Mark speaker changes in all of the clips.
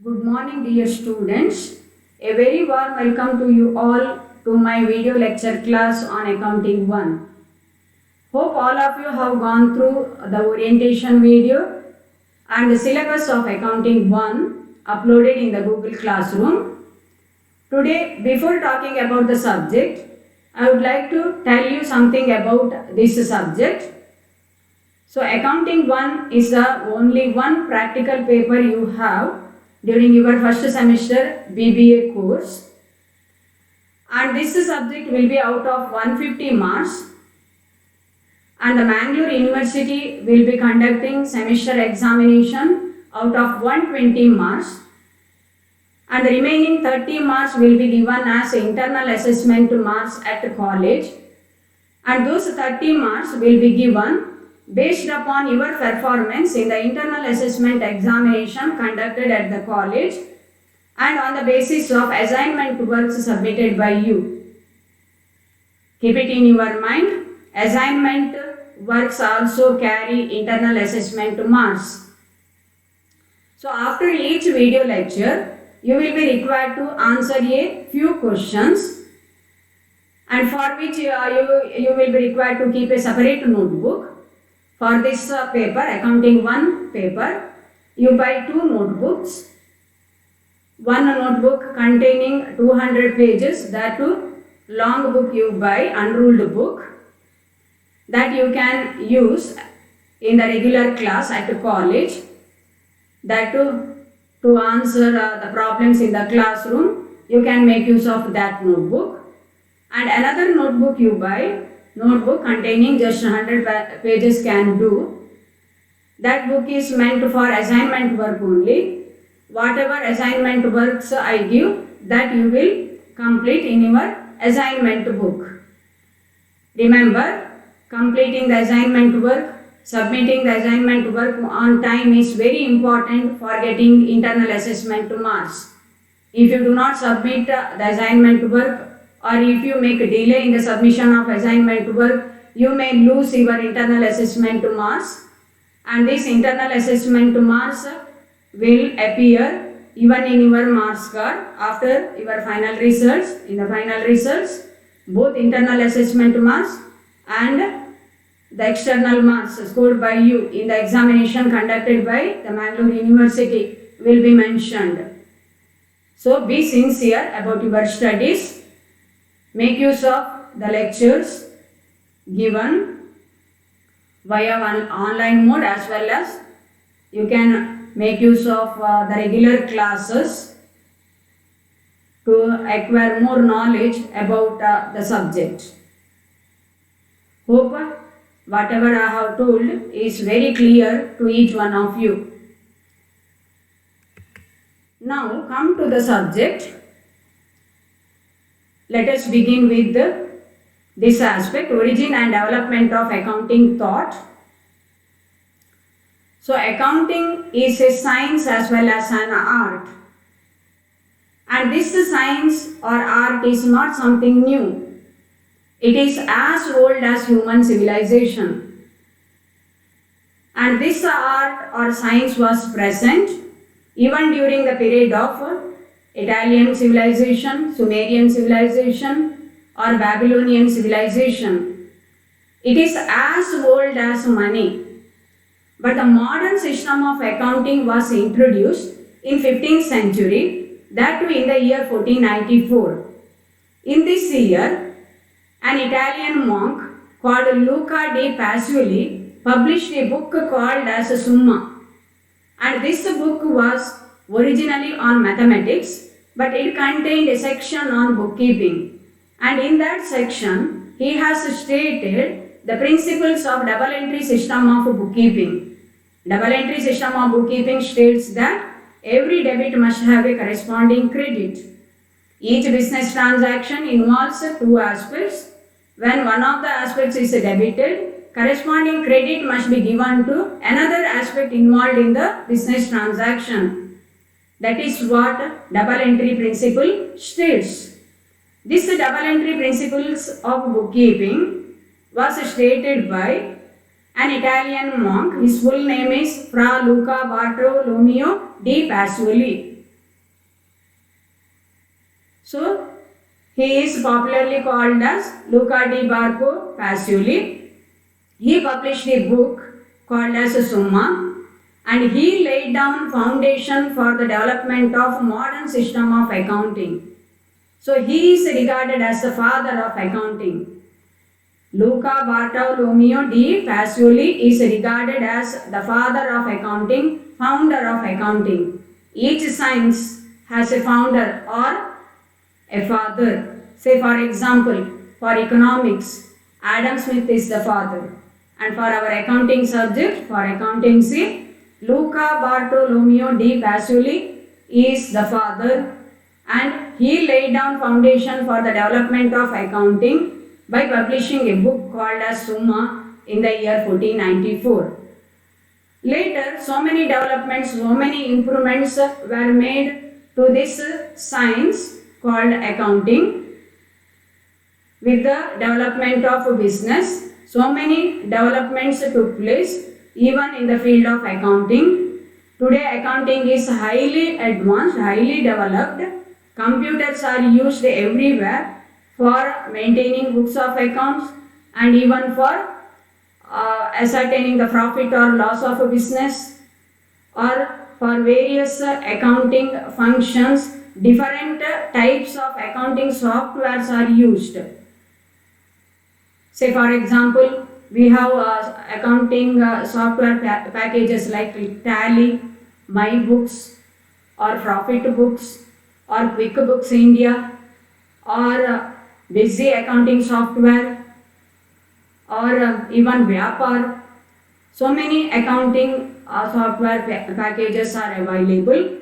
Speaker 1: Good morning, dear students. A very warm welcome to you all to my video lecture class on Accounting 1. Hope all of you have gone through the orientation video and the syllabus of Accounting 1 uploaded in the Google Classroom. Today, before talking about the subject, I would like to tell you something about this subject. So, Accounting 1 is the only one practical paper you have during your first semester BBA course, and this subject will be out of 150 marks, and the Mangalore University will be conducting semester examination out of 120 marks, and the remaining 30 marks will be given as internal assessment marks at college, and those 30 marks will be given based upon your performance in the internal assessment examination conducted at the college and on the basis of assignment works submitted by you. Keep it in your mind, assignment works also carry internal assessment marks. So after each video lecture, you will be required to answer a few questions, and for which you will be required to keep a separate notebook. For this paper, Accounting 1 paper, you buy 2 notebooks. One notebook containing 200 pages, that too long book you buy, unruled book, that you can use in the regular class at college, that too to answer the problems in the classroom, you can make use of that notebook. And another notebook you buy, notebook containing just 100 pages can do. That book is meant for assignment work only. Whatever assignment works I give, that you will complete in your assignment book. Remember, completing the assignment work, submitting the assignment work on time is very important for getting internal assessment marks. If you do not submit the assignment work, or if you make a delay in the submission of assignment work, you may lose your internal assessment marks, and this internal assessment marks will appear even in your marks card after your final results. In the final results, both internal assessment marks and the external marks scored by you in the examination conducted by the Mangalore University will be mentioned. So be sincere about your studies. Make use of the lectures given via online mode, as well as you can make use of the regular classes to acquire more knowledge about the subject. Hope whatever I have told is very clear to each one of you. Now come to the subject. Let us begin with this aspect, origin and development of accounting thought. So accounting is a science as well as an art. And this science or art is not something new. It is as old as human civilization. And this art or science was present even during the period of Italian civilization, Sumerian civilization, or Babylonian civilization. It is as old as money. But the modern system of accounting was introduced in 15th century, that too in the year 1494. In this year, an Italian monk called Luca di Pacioli published a book called as Summa. And this book was originally on mathematics, but it contained a section on bookkeeping. And in that section, he has stated the principles of double entry system of bookkeeping. Double entry system of bookkeeping states that every debit must have a corresponding credit. Each business transaction involves 2 aspects. When one of the aspects is debited, corresponding credit must be given to another aspect involved in the business transaction. That is what double entry principle states. This double entry principles of bookkeeping was stated by an Italian monk. His full name is Fra Luca Bartolomeo di Pacioli. So he is popularly called as Luca di Barco Pacioli. He published a book called as Summa, and he laid down foundation for the development of modern system of accounting. So he is regarded as the father of accounting. Luca Bartolomeo di Pacioli is regarded as the father of accounting, founder of accounting. Each science has a founder or a father. Say for example, for economics, Adam Smith is the father. And for our accounting subject, for accountancy, Luca Bartolomeo di Pacioli is the father, and he laid down foundation for the development of accounting by publishing a book called as Summa in the year 1494. Later, so many developments, so many improvements were made to this science called accounting. With the development of business, so many developments took place even in the field of accounting. Today, accounting is highly advanced, highly developed. Computers are used everywhere for maintaining books of accounts and even for ascertaining the profit or loss of a business, or for various accounting functions. Different types of accounting softwares are used. Say for example, we have accounting software packages like Tally, My Books, or Profit Books, or QuickBooks India, or Busy accounting software, or even Vyapar. So many accounting software packages are available,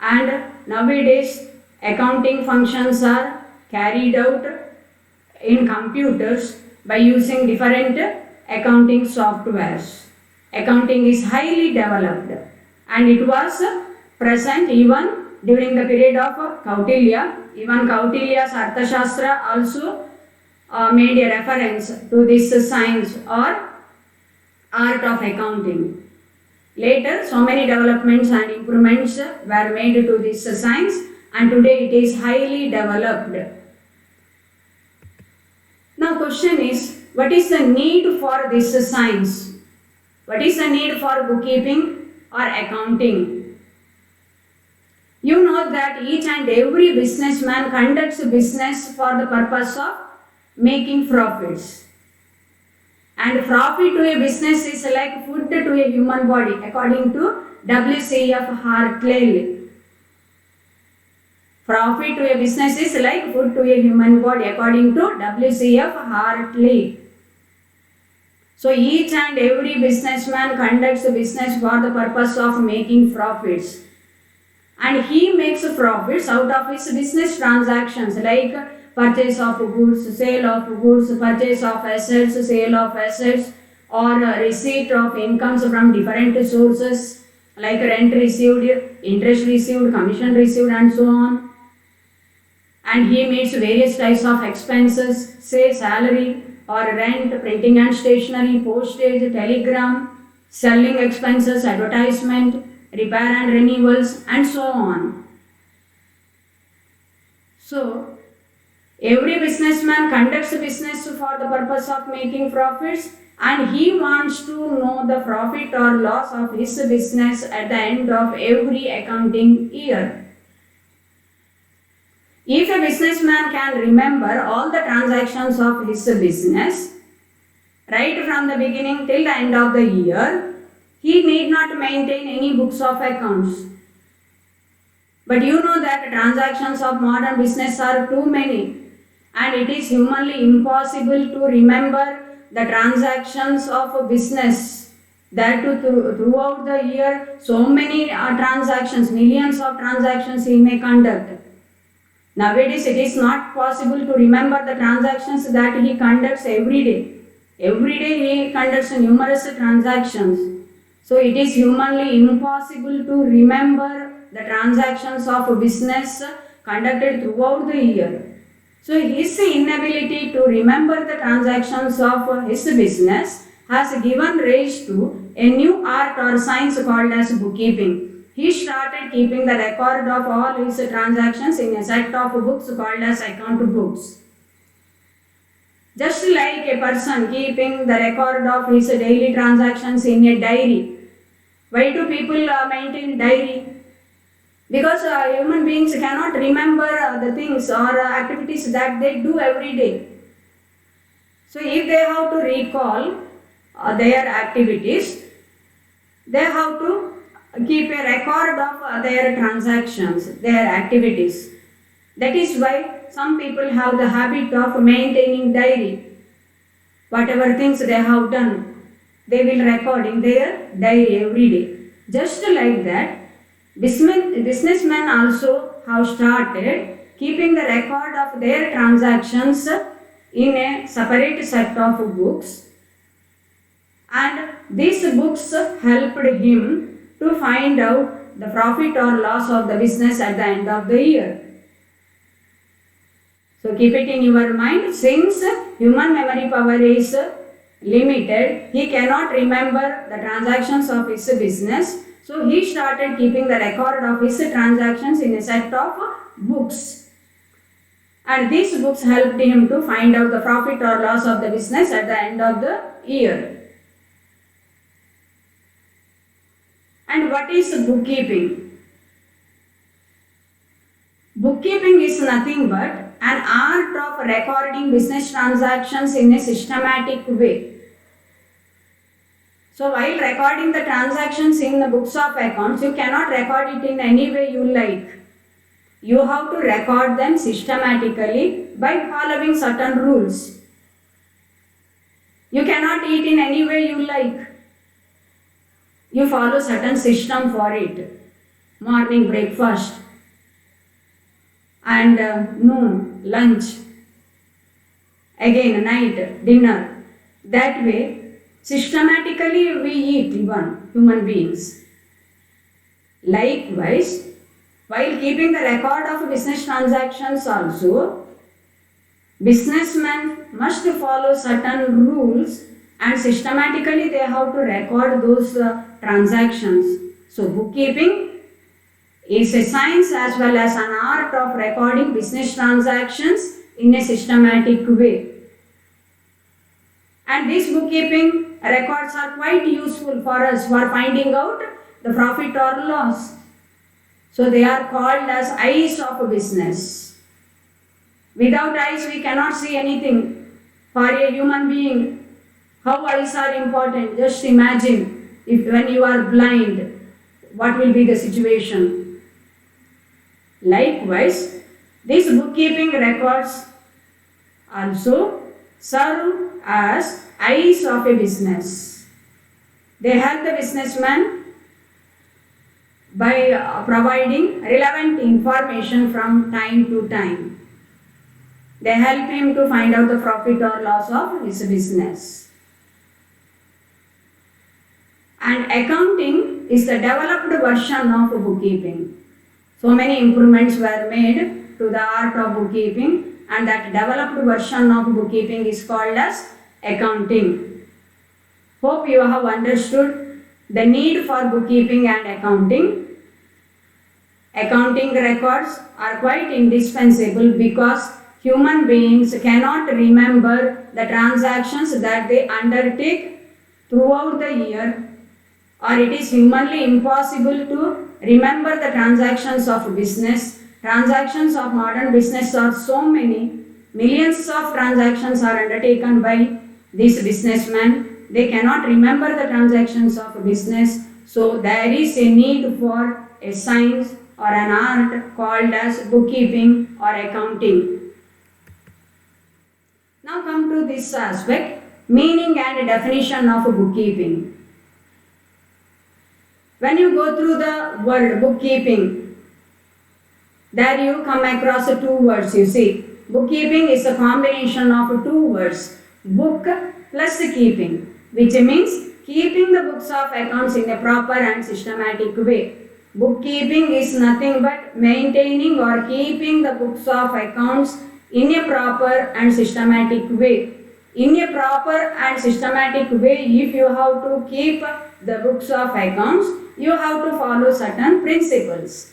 Speaker 1: and nowadays accounting functions are carried out in computers by using different accounting softwares. Accounting is highly developed, and it was present even during the period of Kautilya. Even Kautilya's Arthashastra also made a reference to this science or art of accounting. Later, so many developments and improvements were made to this science, and today it is highly developed. Now question is, what is the need for this science? What is the need for bookkeeping or accounting? You know that each and every businessman conducts business for the purpose of making profits. And profit to a business is like food to a human body, according to W.C.F. Hartley. Profit to a business is like food to a human body, according to W.C.F. Hartley. So each and every businessman conducts business for the purpose of making profits. And he makes profits out of his business transactions like purchase of goods, sale of goods, purchase of assets, sale of assets, or receipt of incomes from different sources like rent received, interest received, commission received, and so on. And he meets various types of expenses, say salary or rent, printing and stationery, postage, telegram, selling expenses, advertisement, repair and renewals, and so on. So, every businessman conducts business for the purpose of making profits, and he wants to know the profit or loss of his business at the end of every accounting year. If a businessman can remember all the transactions of his business, right from the beginning till the end of the year, he need not maintain any books of accounts. But you know that transactions of modern business are too many, and it is humanly impossible to remember the transactions of a business. That throughout the year, so many transactions, millions of transactions he may conduct. Nowadays, it is not possible to remember the transactions that he conducts every day. Every day he conducts numerous transactions. So it is humanly impossible to remember the transactions of a business conducted throughout the year. So his inability to remember the transactions of his business has given rise to a new art or science called as bookkeeping. he started keeping the record of all his transactions in a set of books called as account books. Just like a person keeping the record of his daily transactions in a diary. Why do people maintain diary? Because human beings cannot remember the things or activities that they do every day. So if they have to recall their activities, they have to keep a record of their transactions, their activities. That is why some people have the habit of maintaining diary. Whatever things they have done, they will record in their diary every day. Just like that, businessmen also have started keeping the record of their transactions in a separate set of books, and these books helped him to find out the profit or loss of the business at the end of the year. So keep it in your mind, since human memory power is limited, he cannot remember the transactions of his business. So he started keeping the record of his transactions in a set of books. And these books helped him to find out the profit or loss of the business at the end of the year. And what is bookkeeping? Bookkeeping is nothing but an art of recording business transactions in a systematic way. So while recording the transactions in the books of accounts, you cannot record it in any way you like. You have to record them systematically by following certain rules. You cannot eat in any way you like. You follow certain system for it. Morning breakfast and noon lunch, again night dinner. That way systematically we eat, even human beings. Likewise, while keeping the record of business transactions also, businessmen must follow certain rules, and systematically they have to record those transactions. So bookkeeping is a science as well as an art of recording business transactions in a systematic way. And these bookkeeping records are quite useful for us for finding out the profit or loss. So they are called as eyes of a business. Without eyes we cannot see anything. For a human being, how eyes are important? Just imagine, if when you are blind, what will be the situation? Likewise, these bookkeeping records also serve as eyes of a business. They help the businessman by providing relevant information from time to time. They help him to find out the profit or loss of his business. And accounting is the developed version of bookkeeping. So many improvements were made to the art of bookkeeping, and that developed version of bookkeeping is called as accounting. Hope you have understood the need for bookkeeping and accounting. Accounting records are quite indispensable because human beings cannot remember the transactions that they undertake throughout the year, or it is humanly impossible to remember the transactions of business. Transactions of modern business are so many. Millions of transactions are undertaken by these businessmen. They cannot remember the transactions of business. So there is a need for a science or an art called as bookkeeping or accounting. Now come to this aspect, meaning and definition of bookkeeping. When you go through the word bookkeeping, there you come across two words, you see. Bookkeeping is a combination of two words, book plus keeping, which means keeping the books of accounts in a proper and systematic way. Bookkeeping is nothing but maintaining or keeping the books of accounts in a proper and systematic way. In a proper and systematic way, if you have to keep the books of accounts, you have to follow certain principles.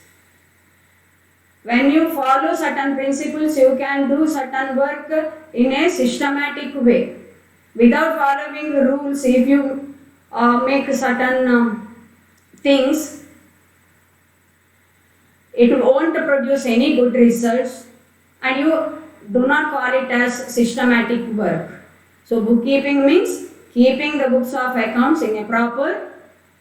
Speaker 1: When you follow certain principles, you can do certain work in a systematic way. Without following the rules, if you make certain things, it won't produce any good results, and you do not call it as systematic work. So bookkeeping means keeping the books of accounts in a proper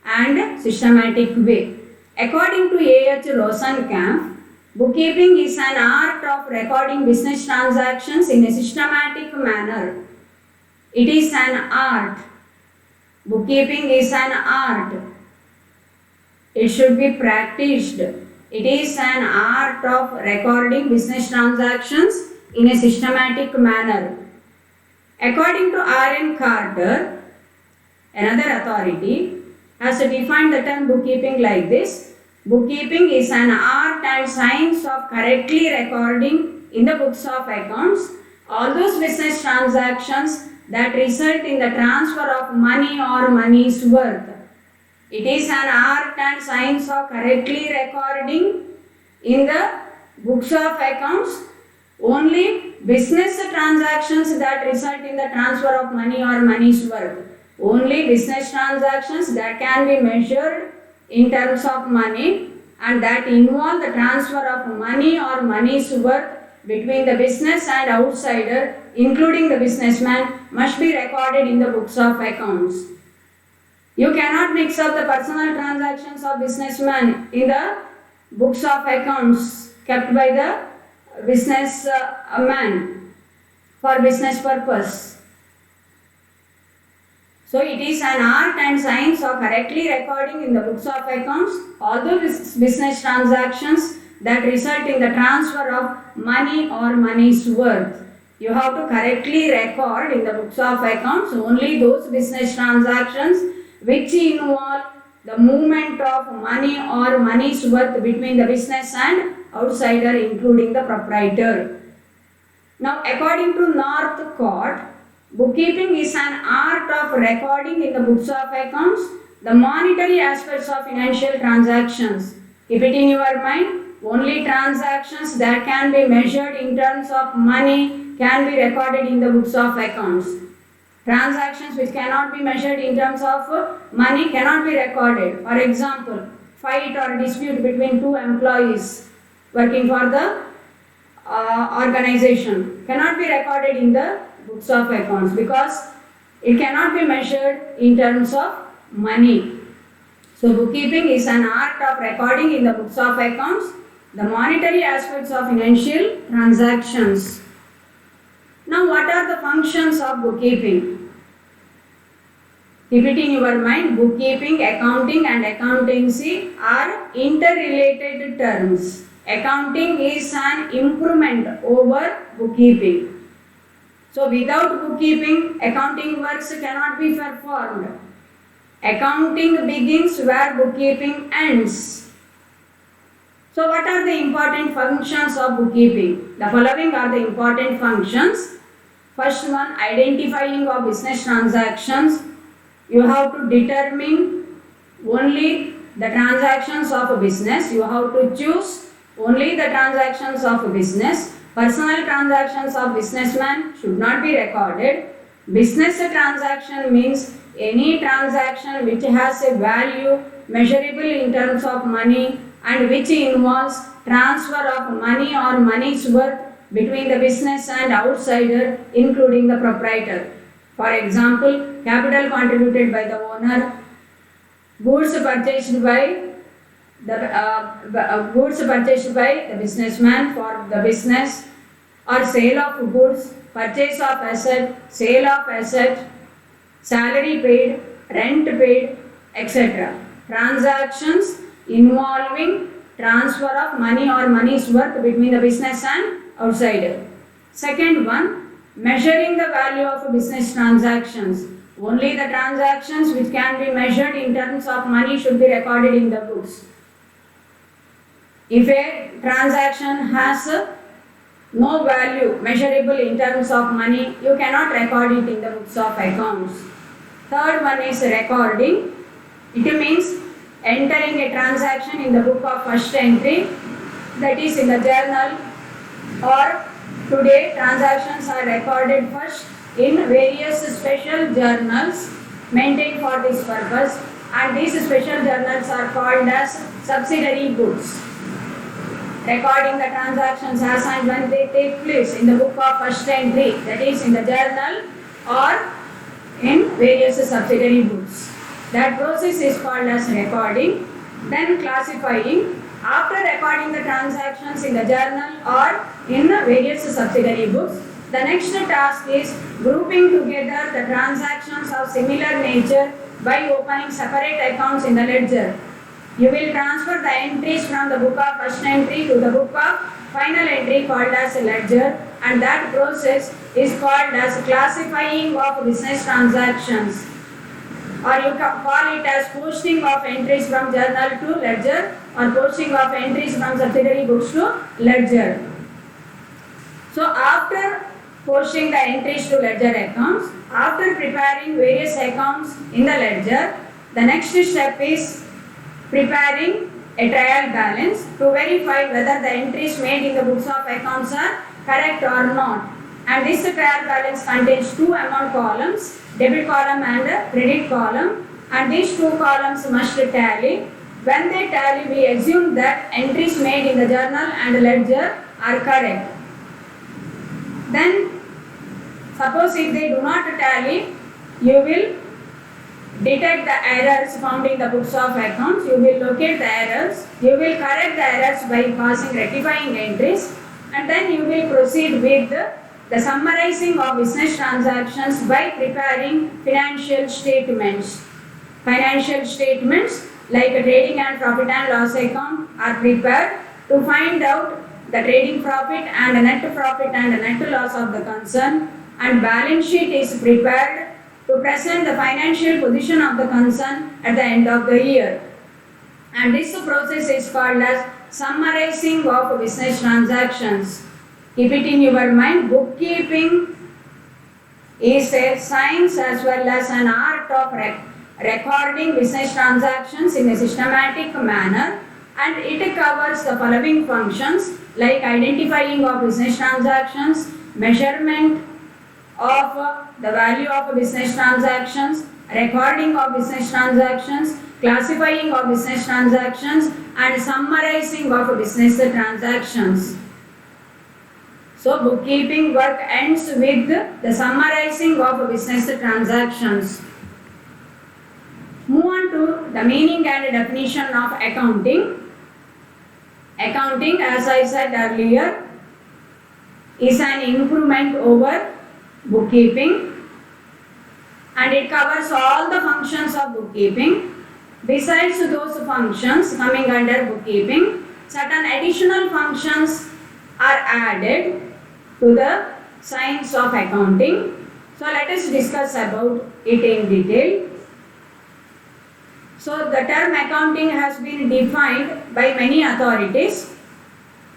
Speaker 1: and systematic way. According to A.H. Rosenkamp, bookkeeping is an art of recording business transactions in a systematic manner. It is an art. Bookkeeping is an art. It should be practiced. It is an art of recording business transactions in a systematic manner. According to R.N. Carter, another authority, has defined the term bookkeeping like this. Bookkeeping is an art and science of correctly recording in the books of accounts all those business transactions that result in the transfer of money or money's worth. It is an art and science of correctly recording in the books of accounts only business transactions that result in the transfer of money or money's worth. Only business transactions that can be measured in terms of money and that involve the transfer of money or money's worth between the business and outsider, including the businessman, must be recorded in the books of accounts. You cannot mix up the personal transactions of businessman in the books of accounts kept by the business man for business purpose. So it is an art and science of correctly recording in the books of accounts all the business transactions that result in the transfer of money or money's worth. You have to correctly record in the books of accounts only those business transactions which involve the movement of money or money's worth between the business and outsider, including the proprietor. Now, according to Northcott, bookkeeping is an art of recording in the books of accounts the monetary aspects of financial transactions. Keep it in your mind, only transactions that can be measured in terms of money can be recorded in the books of accounts. Transactions which cannot be measured in terms of money cannot be recorded. For example, fight or dispute between two employees working for the organization cannot be recorded in the books of accounts because it cannot be measured in terms of money. So bookkeeping is an art of recording in the books of accounts the monetary aspects of financial transactions. Now, what are the functions of bookkeeping? Keep it in your mind, bookkeeping, accounting and accountancy are interrelated terms. Accounting is an improvement over bookkeeping. So, without bookkeeping, accounting works cannot be performed. Accounting begins where bookkeeping ends. So, what are the important functions of bookkeeping? The following are the important functions. First one, identifying of business transactions. You have to determine only the transactions of a business. You have to choose only the transactions of a business. Personal transactions of businessman should not be recorded. Business transaction means any transaction which has a value measurable in terms of money and which involves transfer of money or money's worth between the business and outsider, including the proprietor. For example, capital contributed by the owner, goods purchased by the businessman for the business, or sale of goods, purchase of asset, sale of asset, salary paid, rent paid, etc. Transactions involving transfer of money or money's worth between the business and outsider. Second one, measuring the value of business transactions. Only the transactions which can be measured in terms of money should be recorded in the books. If a transaction has no value measurable in terms of money, you cannot record it in the books of accounts. Third one is recording. It means entering a transaction in the book of first entry, that is in the journal, or today transactions are recorded first in various special journals maintained for this purpose, and these special journals are called as subsidiary books, recording the transactions as and when they take place in the book of first entry, that is in the journal or in various subsidiary books. That process is called as recording. Then classifying. After recording the transactions in the journal or in various subsidiary books, the next task is grouping together the transactions of similar nature by opening separate accounts in the ledger. You will transfer the entries from the book of first entry to the book of final entry called as a ledger, and that process is called as classifying of business transactions, or you can call it as posting of entries from journal to ledger or posting of entries from subsidiary books to ledger. So after posting the entries to ledger accounts, after preparing various accounts in the ledger, the next step is preparing a trial balance to verify whether the entries made in the books of accounts are correct or not. And this trial balance contains two amount columns, debit column and credit column, and these two columns must tally. When they tally, we assume that entries made in the journal and ledger are correct. Then, suppose if they do not tally, you will detect the errors found in the books of accounts, you will locate the errors, you will correct the errors by passing rectifying entries, and then you will proceed with the summarizing of business transactions by preparing financial statements. Financial statements like a trading and profit and loss account are prepared to find out the trading profit and net profit and net loss of the concern, and balance sheet is prepared to present the financial position of the concern at the end of the year. And this process is called as summarizing of business transactions. Keep it in your mind, bookkeeping is a science as well as an art of recording business transactions in a systematic manner, and it covers the following functions like identifying of business transactions, measurement of the value of business transactions, recording of business transactions, classifying of business transactions, and summarizing of business transactions. So bookkeeping work ends with the summarizing of business transactions. Move on to the meaning and definition of accounting. Accounting, as I said earlier, is an improvement over bookkeeping, and it covers all the functions of bookkeeping. Besides those functions coming under bookkeeping, certain additional functions are added to the science of accounting. So let us discuss about it in detail. So the term accounting has been defined by many authorities.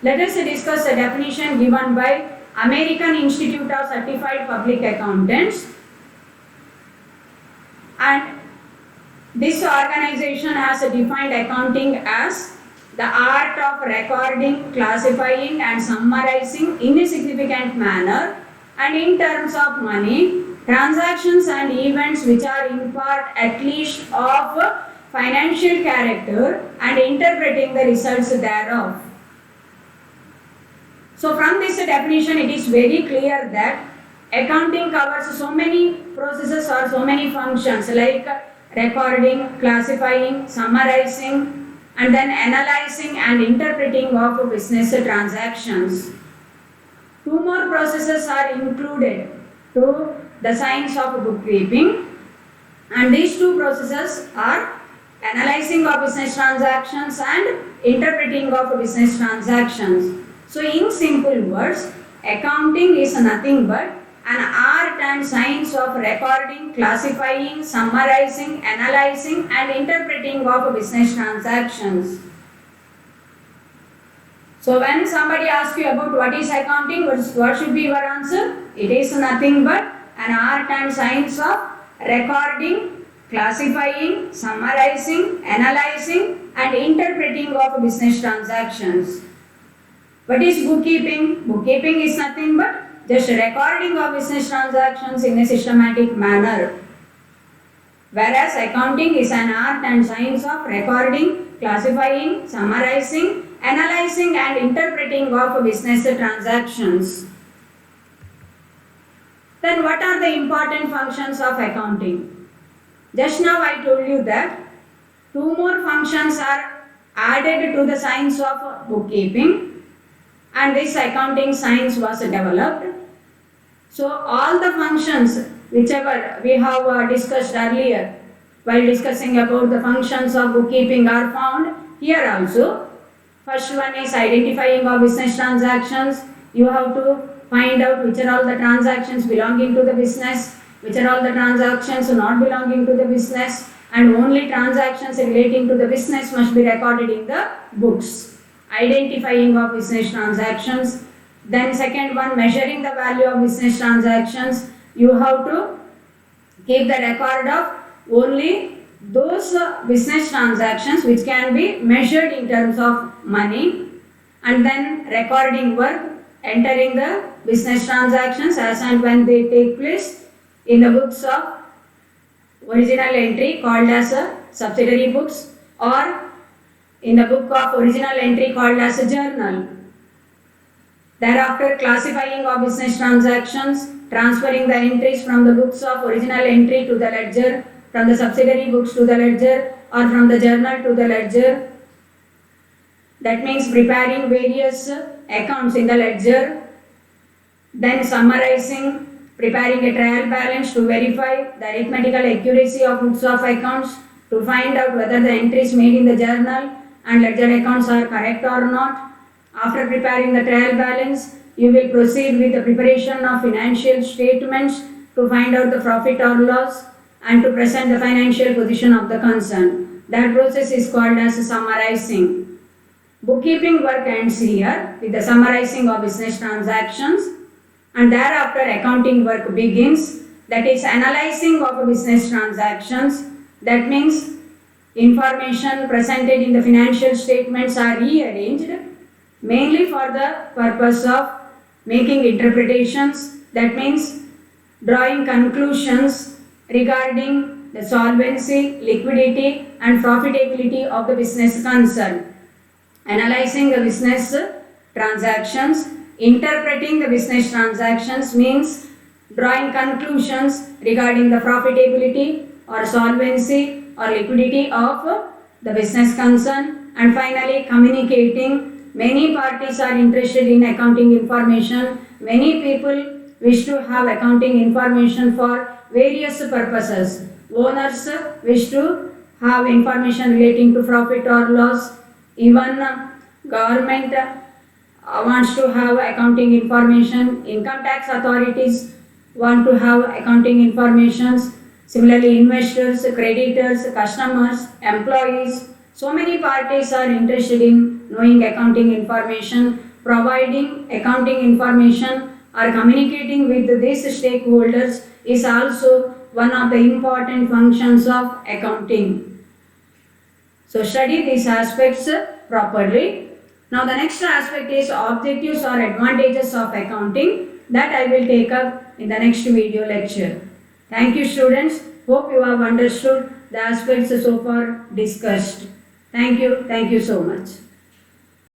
Speaker 1: Let us discuss the definition given by American Institute of Certified Public Accountants, and this organization has defined accounting as the art of recording, classifying and summarizing in a significant manner and in terms of money, transactions and events which are in part at least of financial character and interpreting the results thereof. So from this definition, it is very clear that accounting covers so many processes or so many functions like recording, classifying, summarizing, and then analyzing and interpreting of business transactions. Two more processes are included to the science of bookkeeping, and these two processes are analyzing of business transactions and interpreting of business transactions. So in simple words, accounting is nothing but an art and science of recording, classifying, summarizing, analyzing and interpreting of business transactions. So when somebody asks you about what is accounting, what should be your answer? It is nothing but an art and science of recording, classifying, summarizing, analyzing and interpreting of business transactions. What is bookkeeping? Bookkeeping is nothing but just recording of business transactions in a systematic manner. Whereas accounting is an art and science of recording, classifying, summarizing, analyzing and interpreting of business transactions. Then what are the important functions of accounting? Just now I told you that two more functions are added to the science of bookkeeping, and this accounting science was developed. So all the functions whichever we have discussed earlier while discussing about the functions of bookkeeping are found here also. First one is identifying of business transactions. You have to find out which are all the transactions belonging to the business, which are all the transactions not belonging to the business, and only transactions relating to the business must be recorded in the books. Identifying of business transactions. Then second one, measuring the value of business transactions. You have to keep the record of only those business transactions which can be measured in terms of money. And then recording work, entering the business transactions as and when they take place in the books of original entry called as subsidiary books, or in the book of original entry called as a journal. Thereafter, classifying of business transactions, transferring the entries from the books of original entry to the ledger, from the subsidiary books to the ledger, or from the journal to the ledger. That means preparing various accounts in the ledger. Then summarizing, preparing a trial balance to verify the arithmetical accuracy of books of accounts, to find out whether the entries made in the journal and ledger accounts are correct or not. After preparing the trial balance, you will proceed with the preparation of financial statements to find out the profit or loss and to present the financial position of the concern. That process is called as summarizing. Bookkeeping work ends here with the summarizing of business transactions, and thereafter accounting work begins, that is analyzing of business transactions. That means information presented in the financial statements are rearranged mainly for the purpose of making interpretations, that means drawing conclusions regarding the solvency, liquidity and profitability of the business concern. Analyzing the business transactions, interpreting the business transactions means drawing conclusions regarding the profitability or solvency or liquidity of the business concern, and finally communicating. Many parties are interested in accounting information. Many people wish to have accounting information for various purposes. Owners wish to have information relating to profit or loss. Even government wants to have accounting information. Income tax authorities want to have accounting information. Similarly, investors, creditors, customers, employees. So many parties are interested in knowing accounting information. Providing accounting information or communicating with these stakeholders is also one of the important functions of accounting. So study these aspects properly. Now the next aspect is objectives or advantages of accounting, that I will take up in the next video lecture. Thank you students. Hope you have understood the aspects so far discussed. Thank you so much.